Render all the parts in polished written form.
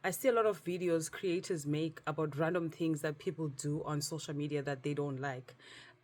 I see a lot of videos creators make about random things that people do on social media that they don't like.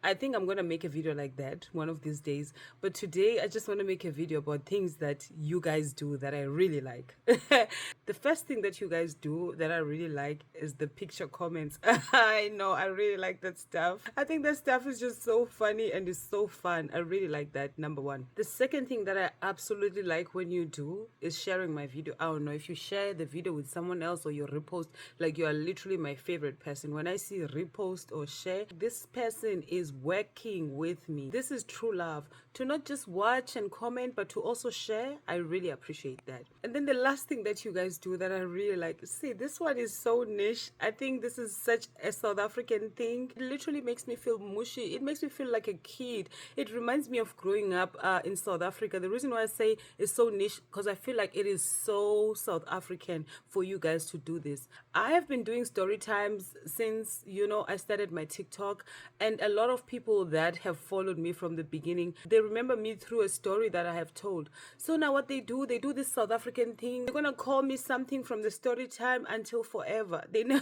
I think I'm going to make a video like that one of these days. But today, I just want to make a video about things that you guys do that I really like. The first thing that you guys do that I really like is the picture comments. I know, I really like that stuff. I think that stuff is just so funny and it's so fun. I really like that, number one. The second thing that I absolutely like when you do is sharing my video. I don't know, if you share the video with someone else or you repost, like you are literally my favorite person. When I see repost or share, this person is working with me. This is true love. To not just watch and comment, but to also share, I really appreciate that. And then the last thing that you guys do that I really like, see, this one is so niche. I think this is such a South African thing. It literally makes me feel mushy. It makes me feel like a kid. It reminds me of growing up in South Africa. The reason why I say it's so niche, because I feel like it is so South African for you guys to do this. I have been doing story times since, I started my TikTok, and a lot of people that have followed me from the beginning, they remember me through a story that I have told. So now what they do this South African thing. They're gonna call me something from the story time until forever. They know.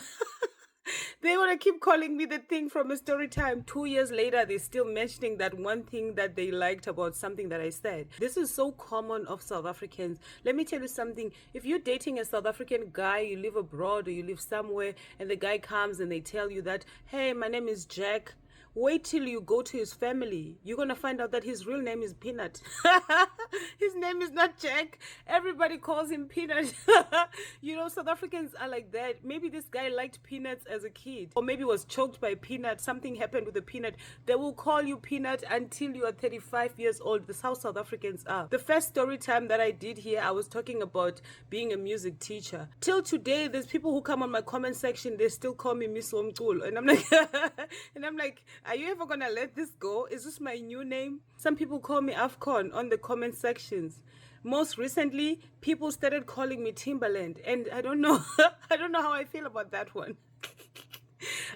They want to keep calling me the thing from a story time. 2 years later, they're still mentioning that one thing that they liked about something that I said. This is so common of South Africans. Let me tell you something. If you're dating a South African guy, you live abroad or you live somewhere, and the guy comes and they tell you that, hey, my name is Jack. Wait till you go to his family. You're going to find out that his real name is Peanut. His name is not Jack. Everybody calls him Peanut. South Africans are like that. Maybe this guy liked peanuts as a kid, or maybe was choked by peanut. Something happened with the peanut. They will call you Peanut until you are 35 years old. That's how South Africans are. The first story time that I did here, I was talking about being a music teacher. Till today, there's people who come on my comment section, they still call me Miss Womkul. And I'm like, are you ever gonna let this go? Is this my new name? Some people call me Afcon on the comment sections. Most recently, people started calling me Timberland, and I don't know, I don't know how I feel about that one.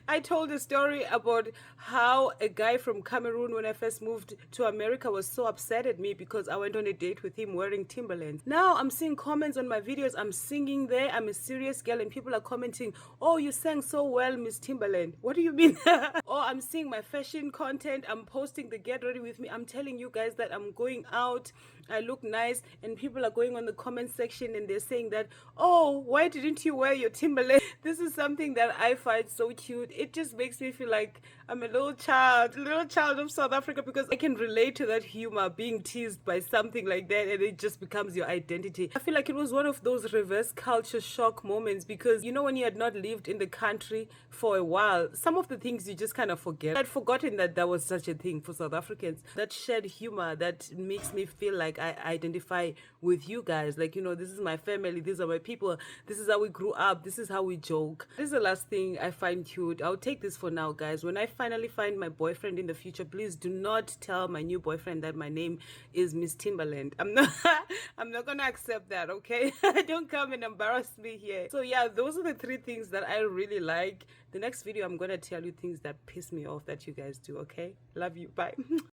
I told a story about how a guy from Cameroon, when I first moved to America, was so upset at me because I went on a date with him wearing Timberlands. Now I'm seeing comments on my videos. I'm singing there. I'm a serious girl, and people are commenting, oh, you sang so well, Miss Timberland. What do you mean? Or I'm seeing my fashion content. I'm posting the get ready with me. I'm telling you guys that I'm going out. I look nice, and people are going on the comment section and they're saying that, oh, why didn't you wear your Timberland? This is something that I find so cute. It just makes me feel like I'm a little child of South Africa, because I can relate to that humor, being teased by something like that, and it just becomes your identity. I feel like it was one of those reverse culture shock moments, because when you had not lived in the country for a while, some of the things you just kind of forget. I'd forgotten that there was such a thing for South Africans. That shared humor that makes me feel like I identify with you guys. Like, this is my family, these are my people, this is how we grew up, this is how we joke. This is the last thing I find cute. I'll take this for now, guys. When I finally find my boyfriend in the future, please do not tell my new boyfriend that my name is Miss Timberland. I'm not gonna accept that, okay? Don't come and embarrass me here. So yeah, those are the 3 things that I really like. The next video, I'm gonna tell you things that piss me off that you guys do, okay? Love you. Bye.